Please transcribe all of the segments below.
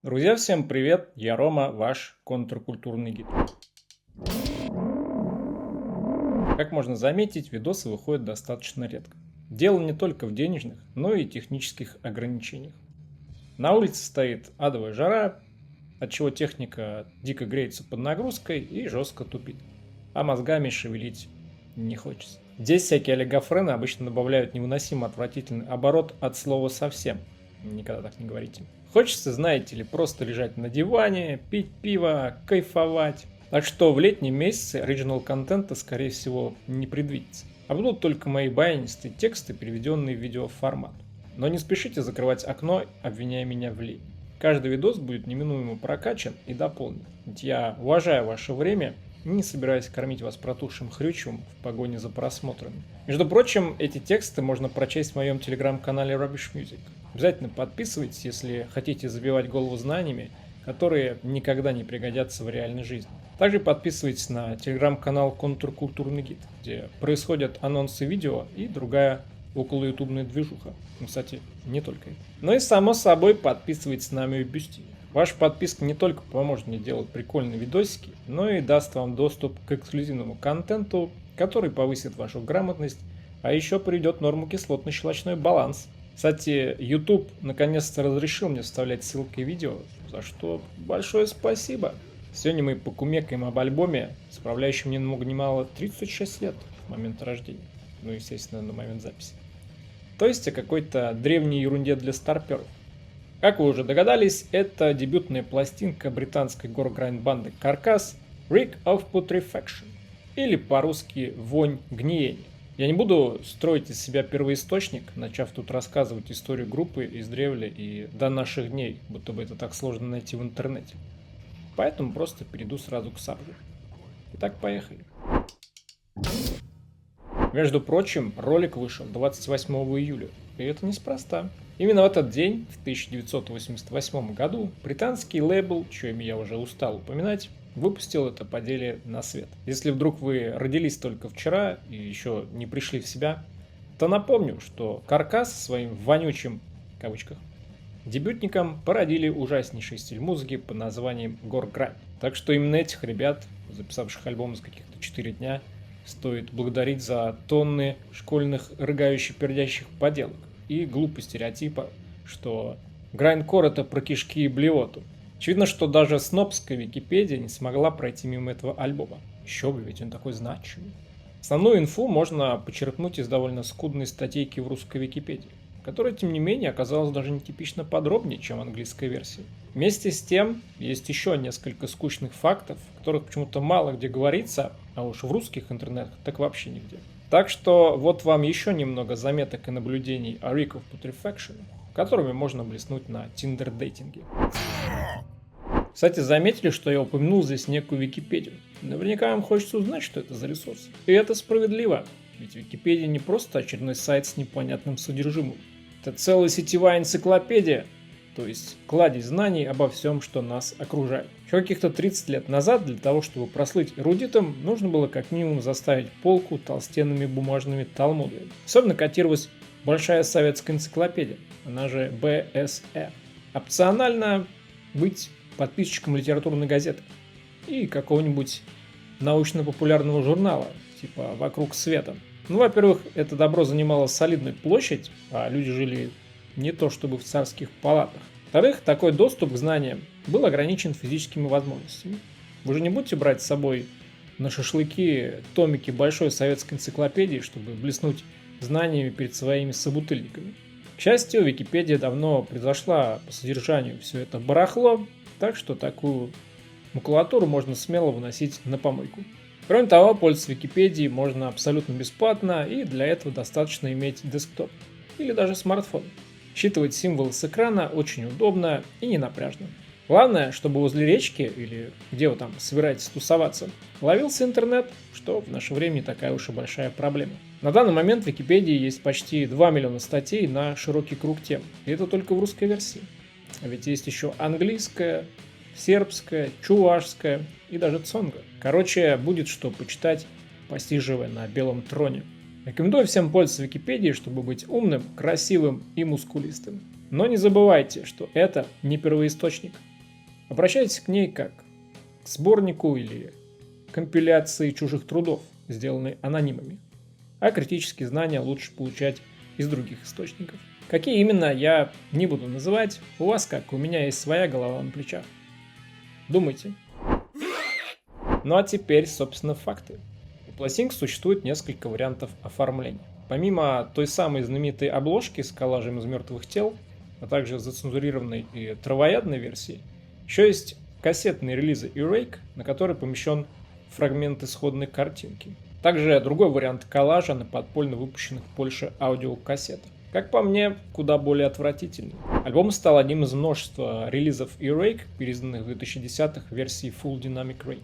Друзья, всем привет! Я Рома, ваш контркультурный гид. Как можно заметить, видосы выходят достаточно редко. Дело не только в денежных, но и технических ограничениях. На улице стоит адовая жара, отчего техника дико греется под нагрузкой и жестко тупит. А мозгами шевелить не хочется. Здесь всякие олигофрены обычно добавляют невыносимо отвратительный оборот от слова «совсем». Никогда так не говорите. Хочется, знаете ли, просто лежать на диване, пить пиво, кайфовать. Так что в летнем месяце оригинал контента, скорее всего, не предвидится. А будут только мои баянистые тексты, переведенные в видеоформат. Но не спешите закрывать окно, обвиняя меня в лени. Каждый видос будет неминуемо прокачан и дополнен. Ведь я уважаю ваше время и не собираюсь кормить вас протухшим хрючевым в погоне за просмотрами. Между прочим, эти тексты можно прочесть в моем телеграм-канале Rubbish Music. Обязательно подписывайтесь, если хотите забивать голову знаниями, которые никогда не пригодятся в реальной жизни. Также подписывайтесь на телеграм-канал Контркультурный гид, где происходят анонсы видео и другая околоютубная движуха. Ну, кстати, не только это. Ну и само собой подписывайтесь на мою бюсти. Ваша подписка не только поможет мне делать прикольные видосики, но и даст вам доступ к эксклюзивному контенту, который повысит вашу грамотность, а еще приведет норму кислотно-щелочной баланс. Кстати, YouTube наконец-то разрешил мне вставлять ссылки в видео, за что большое спасибо. Сегодня мы покумекаем об альбоме, справляющем ни много ни мало 36 лет в момент рождения. Ну, естественно, на момент записи. То есть о какой-то древней ерунде для старперов. Как вы уже догадались, это дебютная пластинка британской гор-грайнд-банды Carcass Reek of Putrefaction, или по-русски «Вонь гниения». Я не буду строить из себя первоисточник, начав тут рассказывать историю группы издревле и до наших дней, будто бы это так сложно найти в интернете. Поэтому просто перейду сразу к сабжу. Итак, поехали. Между прочим, ролик вышел 28 июля, и это неспроста. Именно в этот день, в 1988 году, британский лейбл, чье имя я уже устал упоминать, выпустил это поделие на свет. Если вдруг вы родились только вчера и еще не пришли в себя, то напомню, что Carcass своим вонючим, в кавычках, дебютником породили ужаснейший стиль музыки под названием гор-грайнд. Так что именно этих ребят, записавших альбом за каких-то 4 дня, стоит благодарить за тонны школьных рыгающих-пердящих поделок и глупый стереотипа, что грайндкор — это про кишки и блевоту. Очевидно, что даже снобская Википедия не смогла пройти мимо этого альбома. Еще бы, ведь он такой значимый. Основную инфу можно почерпнуть из довольно скудной статейки в русской Википедии, которая, тем не менее, оказалась даже нетипично подробнее, чем английская версия. Вместе с тем, есть еще несколько скучных фактов, о которых почему-то мало где говорится, а уж в русских интернетах так вообще нигде. Так что вот вам еще немного заметок и наблюдений о Reek of Putrefaction, которыми можно блеснуть на Tinder-дейтинге. Кстати, заметили, что я упомянул здесь некую Википедию? Наверняка вам хочется узнать, что это за ресурс. И это справедливо, ведь Википедия не просто очередной сайт с непонятным содержимым. Это целая сетевая энциклопедия, то есть кладезь знаний обо всем, что нас окружает. Еще каких-то 30 лет назад для того, чтобы прослыть эрудитом, нужно было как минимум заставить полку толстенными бумажными талмудами. Особенно котировалась Большая советская энциклопедия, она же БСЭ. Опционально быть подписчиком литературной газеты и какого-нибудь научно-популярного журнала, типа «Вокруг света». Ну, во-первых, это добро занимало солидную площадь, а люди жили не то чтобы в царских палатах. Во-вторых, такой доступ к знаниям был ограничен физическими возможностями. Вы же не будете брать с собой на шашлыки томики большой советской энциклопедии, чтобы блеснуть знаниями перед своими собутыльниками. К счастью, Википедия давно превзошла по содержанию все это барахло, так что такую макулатуру можно смело выносить на помойку. Кроме того, пользоваться Википедией можно абсолютно бесплатно, и для этого достаточно иметь десктоп или даже смартфон. Считывать символы с экрана очень удобно и не напряжно. Главное, чтобы возле речки или где вы там собираетесь тусоваться, ловился интернет, что в наше время не такая уж и большая проблема. На данный момент в Википедии есть почти 2 миллиона статей на широкий круг тем, и это только в русской версии. А ведь есть еще английская, сербская, чувашская и даже цонга. Короче, будет что почитать, посиживая на белом троне. Рекомендую всем пользоваться Википедией, чтобы быть умным, красивым и мускулистым. Но не забывайте, что это не первоисточник. Обращайтесь к ней как к сборнику или компиляции чужих трудов, сделанной анонимами. А критические знания лучше получать из других источников. Какие именно, я не буду называть. У вас, как у меня, есть своя голова на плечах. Думайте. Ну а теперь, собственно, факты. У пластинок существует несколько вариантов оформления. Помимо той самой знаменитой обложки с коллажем из мертвых тел, а также зацензурированной и травоядной версии, еще есть кассетные релизы Earache, на который помещен фрагмент исходной картинки. Также другой вариант коллажа на подпольно выпущенных в Польше аудиокассетах. Как по мне, куда более отвратительный. Альбом стал одним из множества релизов Earache, переизданных в 2010-х в версии Full Dynamic Range.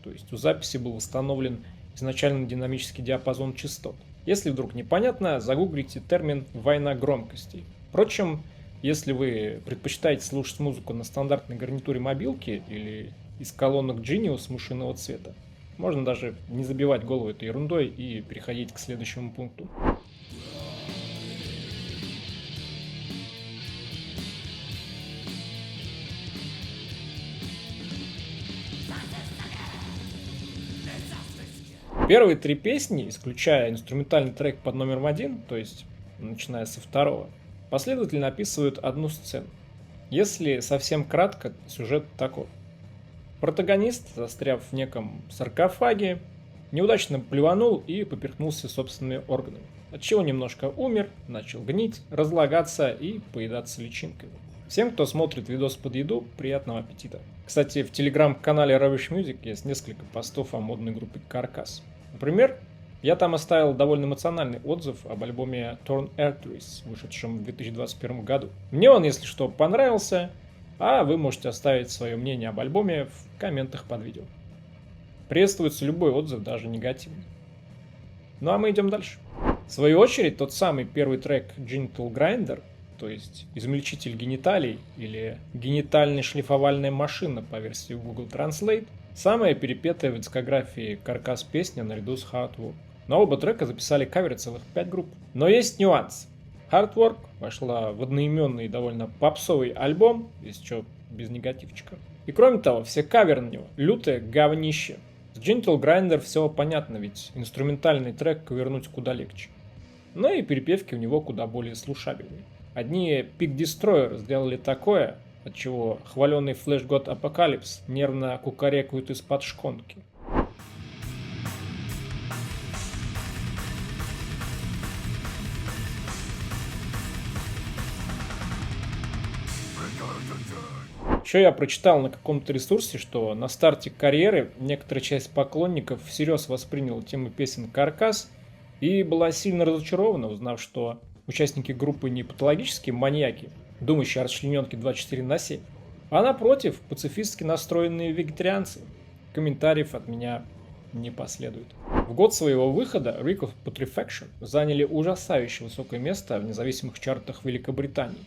То есть у записи был установлен изначально динамический диапазон частот. Если вдруг непонятно, загуглите термин «война громкостей». Впрочем, если вы предпочитаете слушать музыку на стандартной гарнитуре мобилки или из колонок Genius мышиного цвета, можно даже не забивать голову этой ерундой и переходить к следующему пункту. Первые три песни, исключая инструментальный трек под номером 1, то есть начиная со второго, последовательно описывают одну сцену. Если совсем кратко, сюжет такой. Протагонист, застряв в неком саркофаге, неудачно плюванул и поперхнулся собственными органами, отчего немножко умер, начал гнить, разлагаться и поедаться личинками. Всем, кто смотрит видос под еду, приятного аппетита. Кстати, в телеграм-канале Rubbish Music есть несколько постов о модной группе Carcass. Например, я там оставил довольно эмоциональный отзыв об альбоме Torn Arteries, вышедшем в 2021 году. Мне он, если что, понравился, а вы можете оставить свое мнение об альбоме в комментах под видео. Приветствуется любой отзыв, даже негативный. Ну а мы идем дальше. В свою очередь, тот самый первый трек Genital Grinder, то есть измельчитель гениталий или генитальная шлифовальная машина по версии Google Translate, самая перепетая в дискографии Carcass песня наряду с Hard Work. На оба трека записали каверы целых 5 групп. Но есть нюанс. Hard Work вошла в одноименный и довольно попсовый альбом, если что, без негативчика. И кроме того, все каверы на него лютое говнище. С Gentle Grinder все понятно, ведь инструментальный трек ковернуть куда легче. Но и перепевки у него куда более слушабельные. Одни Peak Destroyer сделали такое, отчего хваленый Flash God Apocalypse нервно кукарекают из-под шконки. Еще я прочитал на каком-то ресурсе, что на старте карьеры некоторая часть поклонников всерьез восприняла тему песен Carcass и была сильно разочарована, узнав, что участники группы не патологические маньяки, думающие о расчлененке 24/7, а напротив, пацифистски настроенные вегетарианцы. Комментариев от меня не последует. В год своего выхода Rick of Putrefaction заняли ужасающе высокое место в независимых чартах Великобритании.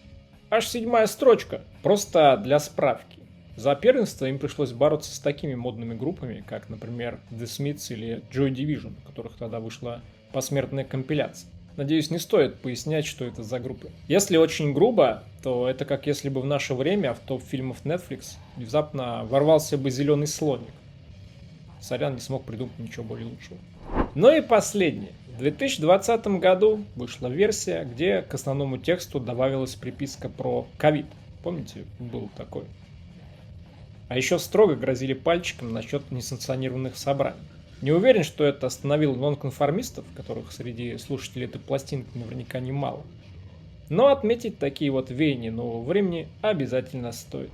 Аж 7-я строчка, просто для справки. За первенство им пришлось бороться с такими модными группами, как, например, The Smiths или Joy Division, у которых тогда вышла посмертная компиляция. Надеюсь, не стоит пояснять, что это за группы. Если очень грубо, то это как если бы в наше время в топ фильмов Netflix внезапно ворвался бы зеленый слоник. Сорян, не смог придумать ничего более лучшего. Ну и последнее. В 2020 году вышла версия, где к основному тексту добавилась приписка про ковид. Помните, был такой. А еще строго грозили пальчиком насчет несанкционированных собраний. Не уверен, что это остановило нонконформистов, которых среди слушателей этой пластинки наверняка немало. Но отметить такие вот веяния нового времени обязательно стоит.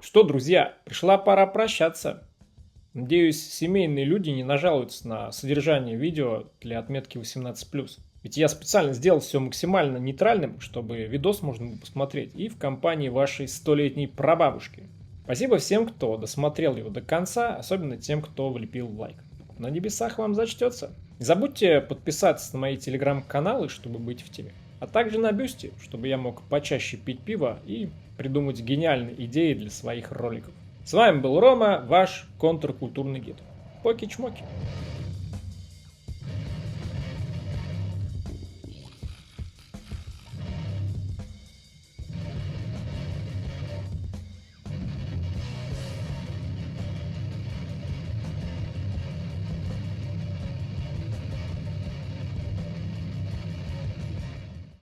Что, друзья, пришла пора прощаться. Надеюсь, семейные люди не нажалуются на содержание видео для отметки 18+. Ведь я специально сделал все максимально нейтральным, чтобы видос можно было посмотреть и в компании вашей 100-летней прабабушки. Спасибо всем, кто досмотрел его до конца, особенно тем, кто влепил лайк. На небесах вам зачтется. Не забудьте подписаться на мои телеграм-каналы, чтобы быть в теме. А также на Бусти, чтобы я мог почаще пить пиво и придумать гениальные идеи для своих роликов. С вами был Рома, ваш контркультурный гид. Поки-чмоки.